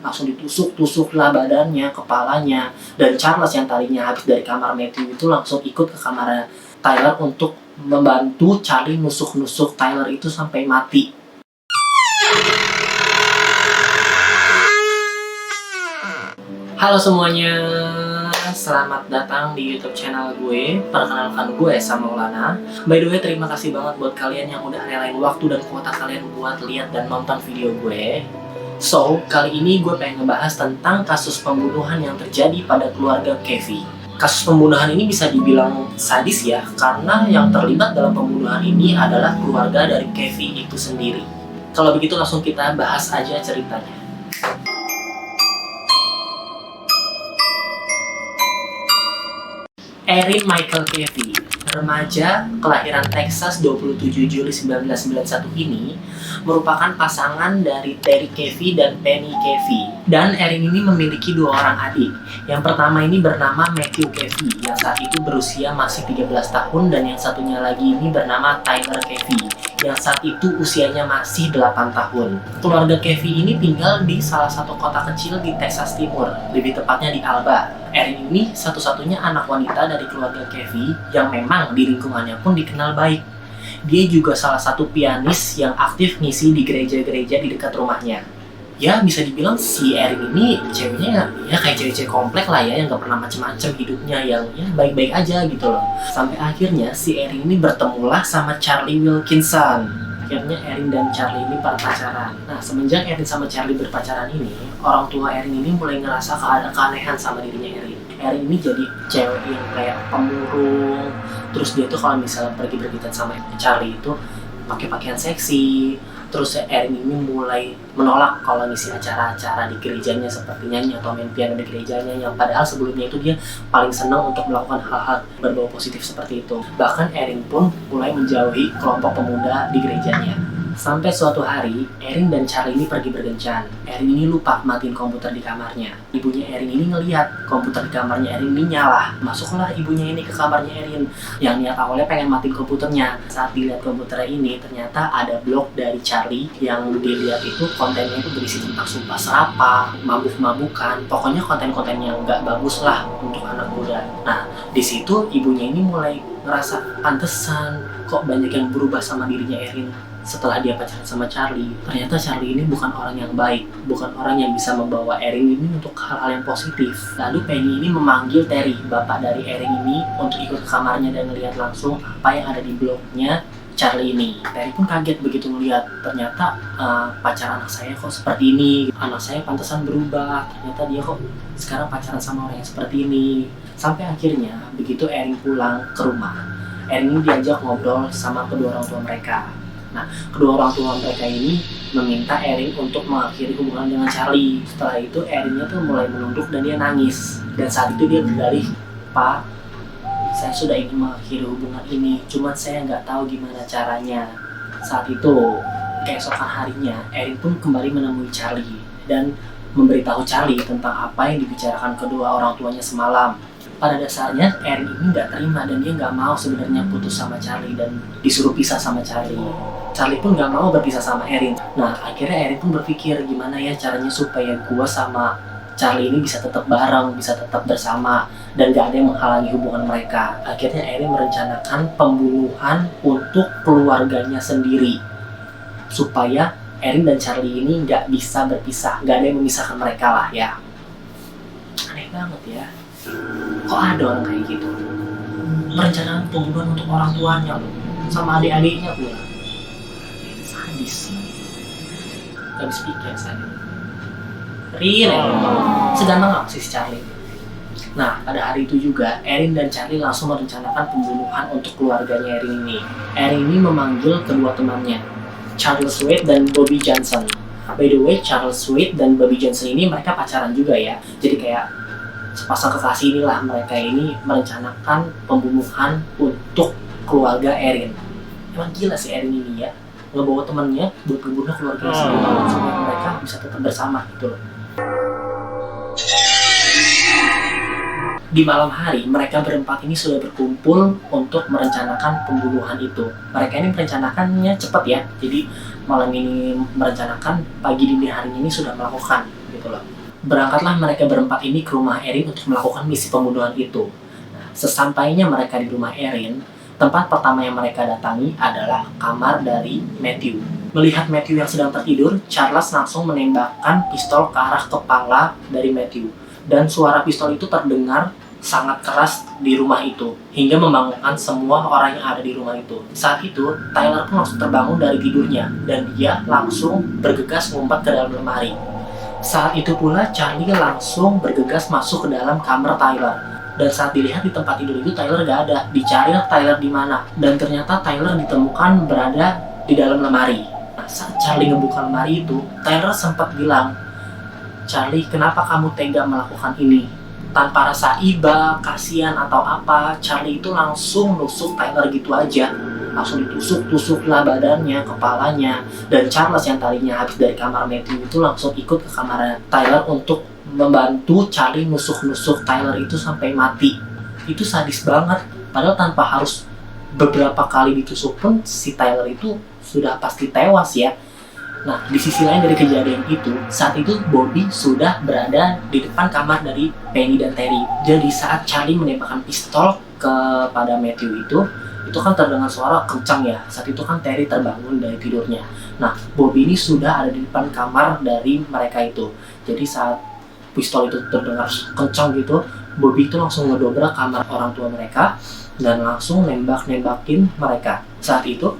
langsung ditusuk-tusuk lah badannya, kepalanya. Dan Charles yang tadinya habis dari kamar Matthew itu langsung ikut ke kamarnya Tyler untuk membantu Charlie nusuk-nusuk Tyler itu sampai mati. Halo semuanya, selamat datang di YouTube channel gue. Perkenalkan gue sama Maulana. By the way, terima kasih banget buat kalian yang udah relain waktu dan kuota kalian buat lihat dan nonton video gue. So, kali ini gue pengen ngebahas tentang kasus pembunuhan yang terjadi pada keluarga Kevin. Kasus pembunuhan ini bisa dibilang sadis ya, karena yang terlibat dalam pembunuhan ini adalah keluarga dari Kevin itu sendiri. Kalau begitu langsung kita bahas aja ceritanya. Erin Michael Kevin, remaja kelahiran Texas 27 Juli 1991 ini merupakan pasangan dari Terry Kevin dan Penny Kevin. Dan Erin ini memiliki dua orang adik. Yang pertama ini bernama Matthew Kevin yang saat itu berusia masih 13 tahun, dan yang satunya lagi ini bernama Tyler Kevin yang saat itu usianya masih 8 tahun. Keluarga Kevin ini tinggal di salah satu kota kecil di Texas Timur, lebih tepatnya di Alba. Erin ini satu-satunya anak wanita dari keluarga Kevin yang memang di lingkungannya pun dikenal baik. Dia juga salah satu pianis yang aktif ngisi di gereja-gereja di dekat rumahnya. Ya bisa dibilang si Erin ini ceweknya ya kayak cewek-cewek komplek lah ya, yang gak pernah macem-macem hidupnya, yang ya baik-baik aja gitu loh. Sampai akhirnya si Erin ini bertemulah sama Charlie Wilkinson. Akhirnya Erin dan Charlie ini pacaran. Nah, semenjak Erin sama Charlie berpacaran ini, orang tua Erin ini mulai ngerasa keanehan sama dirinya Erin. Erin ini jadi cewek yang kayak pemurung. Terus dia tuh kalau misalnya pergi berbicara sama Charlie itu pakai pakaian seksi. Terus Erin ini mulai menolak kalau ngisi acara-acara di gerejanya seperti nyanyi atau main piano di gerejanya, yang padahal sebelumnya itu dia paling senang untuk melakukan hal-hal berbau positif seperti itu. Bahkan Erin pun mulai menjauhi kelompok pemuda di gerejanya. Sampai suatu hari, Erin dan Charlie ini pergi berkencan. Erin ini lupa matiin komputer di kamarnya. Ibunya Erin ini ngelihat komputer di kamarnya Erin ini nyala. Masuklah ibunya ini ke kamarnya Erin. Yang niat awalnya pengen matiin komputernya. Saat dilihat komputernya ini, ternyata ada blog dari Charlie yang dilihat itu kontennya itu berisi tentang sumpah serapah, mabuk-mabukan, pokoknya konten-konten yang nggak bagus lah untuk anak muda. Nah, di situ ibunya ini mulai ngerasa pantesan kok banyak yang berubah sama dirinya Erin. Setelah dia pacaran sama Charlie, ternyata Charlie ini bukan orang yang baik, bukan orang yang bisa membawa Erin ini untuk hal-hal yang positif. Lalu Penny ini memanggil Terry, bapak dari Erin ini, untuk ikut ke kamarnya dan melihat langsung apa yang ada di blognya Charlie ini. Terry pun kaget begitu melihat, ternyata pacar anak saya kok seperti ini, anak saya pantesan berubah, ternyata dia kok sekarang pacaran sama orang yang seperti ini. Sampai akhirnya begitu Erin pulang ke rumah, Erin ini diajak ngobrol sama kedua orang tua mereka. Nah, kedua orang tua mereka ini meminta Erin untuk mengakhiri hubungan dengan Charlie. Setelah itu Erinnya tuh mulai menunduk dan dia nangis. Dan saat itu dia berdalih, "Pak, saya sudah ingin mengakhiri hubungan ini, cuman saya nggak tahu gimana caranya." Saat itu, keesokan harinya, Erin pun kembali menemui Charlie dan memberitahu Charlie tentang apa yang dibicarakan kedua orang tuanya semalam. Pada dasarnya Erin ini nggak terima dan dia nggak mau sebenarnya putus sama Charlie dan disuruh pisah sama Charlie. Charlie pun nggak mau berpisah sama Erin. Nah, akhirnya Erin pun berpikir gimana ya caranya supaya gua sama Charlie ini bisa tetap bareng, bisa tetap bersama, dan gak ada yang menghalangi hubungan mereka. Akhirnya Erin merencanakan pembunuhan untuk keluarganya sendiri, supaya Erin dan Charlie ini nggak bisa berpisah, nggak ada yang memisahkan mereka lah ya. Aneh banget ya, kok ada orang kayak gitu merencanakan pembunuhan untuk orang tuanya loh, sama adik-adiknya pula. Sadis, gak bisa pikir sadis. Real ya, seganteng apa sih si Charlie? Nah, pada hari itu juga Erin dan Charlie langsung merencanakan pembunuhan untuk keluarganya Erin ini. Erin ini memanggil kedua temannya, Charles Sweet dan Bobby Johnson. By the way, Charles Sweet dan Bobby Johnson ini mereka pacaran juga ya. Jadi kayak sepasang kekasih inilah, mereka ini merencanakan pembunuhan untuk keluarga Erin. Emang gila sih Erin ini ya, ngebawa temennya buat ngebunuh keluarga sendiri supaya mereka bisa tetap bersama gitu loh. Di malam hari, mereka berempat ini sudah berkumpul untuk merencanakan pembunuhan itu. Mereka ini merencanakannya cepat ya, jadi malam ini merencanakan, pagi dini harinya ini sudah melakukan. gitu loh. Berangkatlah mereka berempat ini ke rumah Erin untuk melakukan misi pembunuhan itu. Nah, sesampainya mereka di rumah Erin, tempat pertama yang mereka datangi adalah kamar dari Matthew. Melihat Matthew yang sedang tertidur, Charles langsung menembakkan pistol ke arah kepala dari Matthew. Dan suara pistol itu terdengar sangat keras di rumah itu, hingga membangunkan semua orang yang ada di rumah itu. Saat itu, Tyler pun langsung terbangun dari tidurnya, dan dia langsung bergegas mengumpat ke dalam lemari. Saat itu pula Charlie langsung bergegas masuk ke dalam kamar Tyler. Dan saat dilihat di tempat tidur itu Tyler gak ada. Dicari Tyler di mana. Dan ternyata Tyler ditemukan berada di dalam lemari. Nah, saat Charlie ngebuka lemari itu, Tyler sempat bilang, "Charlie, kenapa kamu tega melakukan ini?" Tanpa rasa iba, kasihan atau apa, Charlie itu langsung nusuk Tyler gitu aja. Langsung ditusuk-tusuk lah badannya, kepalanya. Dan Charles yang tadinya habis dari kamar Matthew itu langsung ikut ke kamar Tyler untuk membantu Charlie nusuk-nusuk Tyler itu sampai mati. Itu sadis banget. Padahal tanpa harus beberapa kali ditusuk pun si Tyler itu sudah pasti tewas ya. Nah, di sisi lain dari kejadian itu, saat itu Bobby sudah berada di depan kamar dari Penny dan Terry. Jadi saat Charlie menembakkan pistol kepada Matthew itu kan terdengar suara kencang ya. Saat itu kan Terry terbangun dari tidurnya. Nah, Bobby ini sudah ada di depan kamar dari mereka itu. Jadi saat pistol itu terdengar kencang gitu, Bobby itu langsung ngedobrak kamar orang tua mereka dan langsung nembakin mereka. Saat itu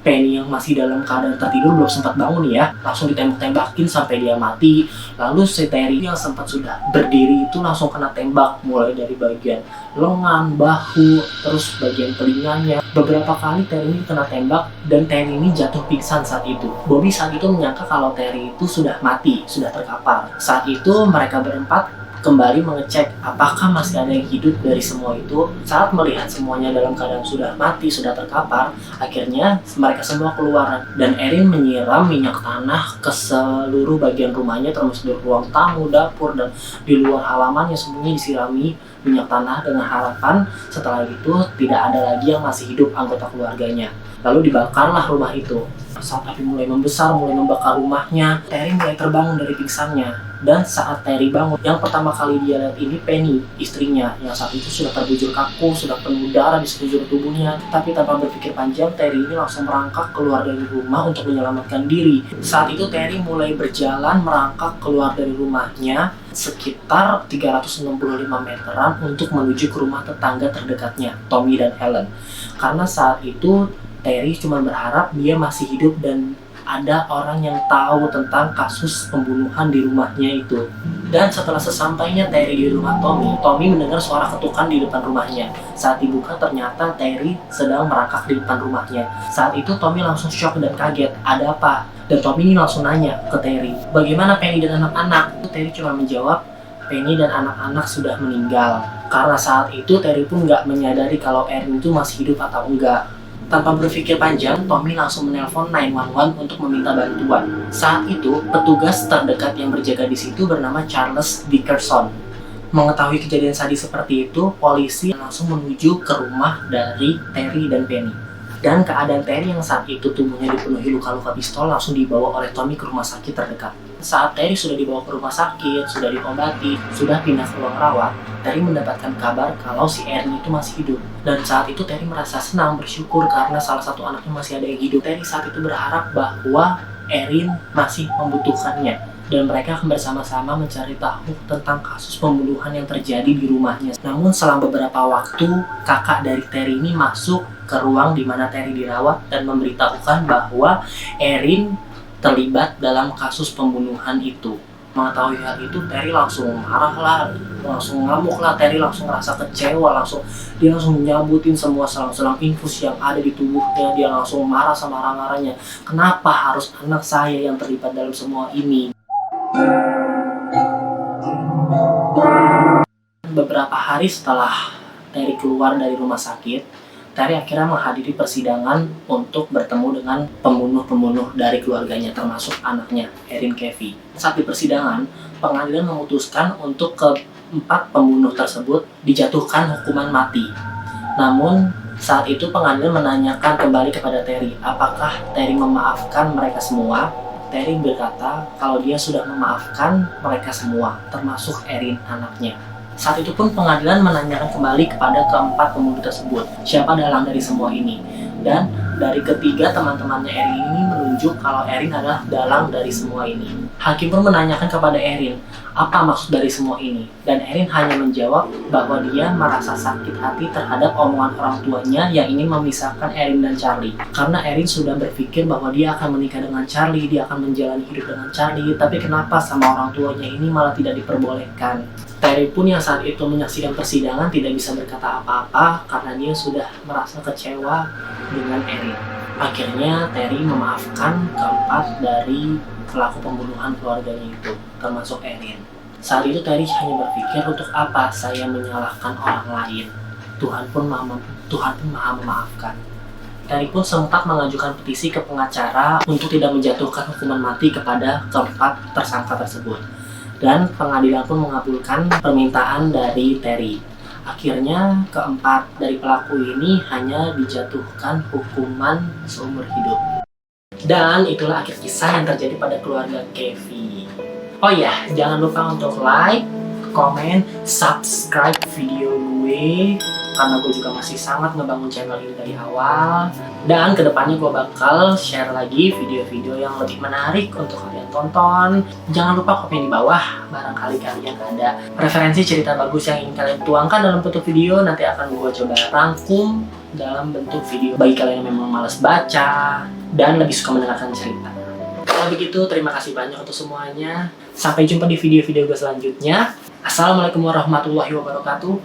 Penny yang masih dalam keadaan tertidur belum sempat bangun ya, langsung ditembak-tembakin sampai dia mati. Lalu si Terry yang sempat sudah berdiri itu langsung kena tembak, mulai dari bagian lengan, bahu, terus bagian telinganya. Beberapa kali Terry ini kena tembak dan Terry ini jatuh pingsan saat itu. Bobby saat itu menyangka kalau Terry itu sudah mati, sudah terkapar. Saat itu mereka berempat kembali mengecek apakah masih ada yang hidup dari semua itu. Saat melihat semuanya dalam keadaan sudah mati, sudah terkapar, akhirnya mereka semua keluar dan Erin menyiram minyak tanah ke seluruh bagian rumahnya, termasuk di ruang tamu, dapur, dan di luar halamannya semuanya disirami minyak tanah dengan harapan setelah itu tidak ada lagi yang masih hidup anggota keluarganya. Lalu dibakarlah rumah itu. Saat api mulai membesar, mulai membakar rumahnya, Terry mulai terbangun dari pingsannya. Dan saat Terry bangun, yang pertama kali dia lihat ini Penny, istrinya, yang saat itu sudah terbujur kaku, sudah penuh darah di sekujur tubuhnya. Tapi tanpa berpikir panjang, Terry ini langsung merangkak keluar dari rumah untuk menyelamatkan diri. Saat itu Terry mulai berjalan merangkak keluar dari rumahnya sekitar 365 meteran untuk menuju ke rumah tetangga terdekatnya, Tommy dan Helen. Karena saat itu Terry cuma berharap dia masih hidup dan ada orang yang tahu tentang kasus pembunuhan di rumahnya itu. Dan setelah sesampainya Terry di rumah Tommy mendengar suara ketukan di depan rumahnya. Saat dibuka ternyata Terry sedang merangkak di depan rumahnya. Saat itu Tommy langsung shock dan kaget, ada apa? Dan Tommy ini langsung nanya ke Terry, bagaimana Penny dan anak-anak? Terry cuma menjawab, Penny dan anak-anak sudah meninggal. Karena saat itu Terry pun nggak menyadari kalau Erin itu masih hidup atau enggak. Tanpa berpikir panjang, Tommy langsung menelpon 911 untuk meminta bantuan. Saat itu, petugas terdekat yang berjaga di situ bernama Charles Dickerson. Mengetahui kejadian sadis seperti itu, polisi langsung menuju ke rumah dari Terry dan Penny. Dan keadaan Terry yang saat itu tubuhnya dipenuhi luka-luka pistol langsung dibawa oleh Tommy ke rumah sakit terdekat. Saat Terry sudah dibawa ke rumah sakit, sudah diobati, sudah pindah ke ruang rawat, Terry mendapatkan kabar kalau si Erin itu masih hidup. Dan saat itu Terry merasa senang, bersyukur karena salah satu anaknya masih ada yang hidup. Terry saat itu berharap bahwa Erin masih membutuhkannya. Dan mereka akan bersama-sama mencari tahu tentang kasus pembunuhan yang terjadi di rumahnya. Namun selang beberapa waktu, kakak dari Terry ini masuk ke ruang di mana Terry dirawat dan memberitahukan bahwa Erin terlibat dalam kasus pembunuhan itu. Mengetahui hal itu, Terry langsung marah lah, langsung ngamuk lah, Terry langsung merasa kecewa, dia langsung nyabutin semua selang-selang infus yang ada di tubuhnya, dia langsung marah sama marah-marahnya. Kenapa harus anak saya yang terlibat dalam semua ini? Beberapa hari setelah Terry keluar dari rumah sakit, Terry akhirnya menghadiri persidangan untuk bertemu dengan pembunuh-pembunuh dari keluarganya, termasuk anaknya, Erin Keffe. Saat di persidangan, pengadilan memutuskan untuk keempat pembunuh tersebut dijatuhkan hukuman mati. Namun, saat itu pengadilan menanyakan kembali kepada Terry, apakah Terry memaafkan mereka semua? Terry berkata kalau dia sudah memaafkan mereka semua, termasuk Erin anaknya. Saat itu pun pengadilan menanyakan kembali kepada keempat pembunuh tersebut, siapa dalang dari semua ini. Dan dari ketiga teman-temannya Erin ini menunjuk kalau Erin adalah dalang dari semua ini. Hakim pun menanyakan kepada Erin, apa maksud dari semua ini? Dan Erin hanya menjawab bahwa dia merasa sakit hati terhadap omongan orang tuanya yang ingin memisahkan Erin dan Charlie. Karena Erin sudah berpikir bahwa dia akan menikah dengan Charlie, dia akan menjalani hidup dengan Charlie, tapi kenapa sama orang tuanya ini malah tidak diperbolehkan? Terry pun yang saat itu menyaksikan persidangan tidak bisa berkata apa-apa karena dia sudah merasa kecewa dengan Erin. Akhirnya Terry memaafkan keempat dari pelaku pembunuhan keluarganya itu, termasuk Erin. Saat itu Terry hanya berpikir, untuk apa saya menyalahkan orang lain? Tuhan pun maha memaafkan. Terry pun sempat mengajukan petisi ke pengacara untuk tidak menjatuhkan hukuman mati kepada keempat tersangka tersebut. Dan pengadilan pun mengabulkan permintaan dari Terry. Akhirnya keempat dari pelaku ini hanya dijatuhkan hukuman seumur hidup. Dan itulah akhir kisah yang terjadi pada keluarga Kevin. Oh ya, jangan lupa untuk like, komen, subscribe video gue, karena gue juga masih sangat ngebangun channel ini dari awal. Dan kedepannya gue bakal share lagi video-video yang lebih menarik untuk kalian tonton. Jangan lupa komen di bawah, barangkali kalian ada referensi cerita bagus yang ingin kalian tuangkan dalam bentuk video. Nanti akan gue coba rangkum dalam bentuk video bagi kalian yang memang malas baca dan lebih suka mendengarkan cerita. Kalau begitu, terima kasih banyak untuk semuanya. Sampai jumpa di video-video gue selanjutnya. Assalamualaikum warahmatullahi wabarakatuh.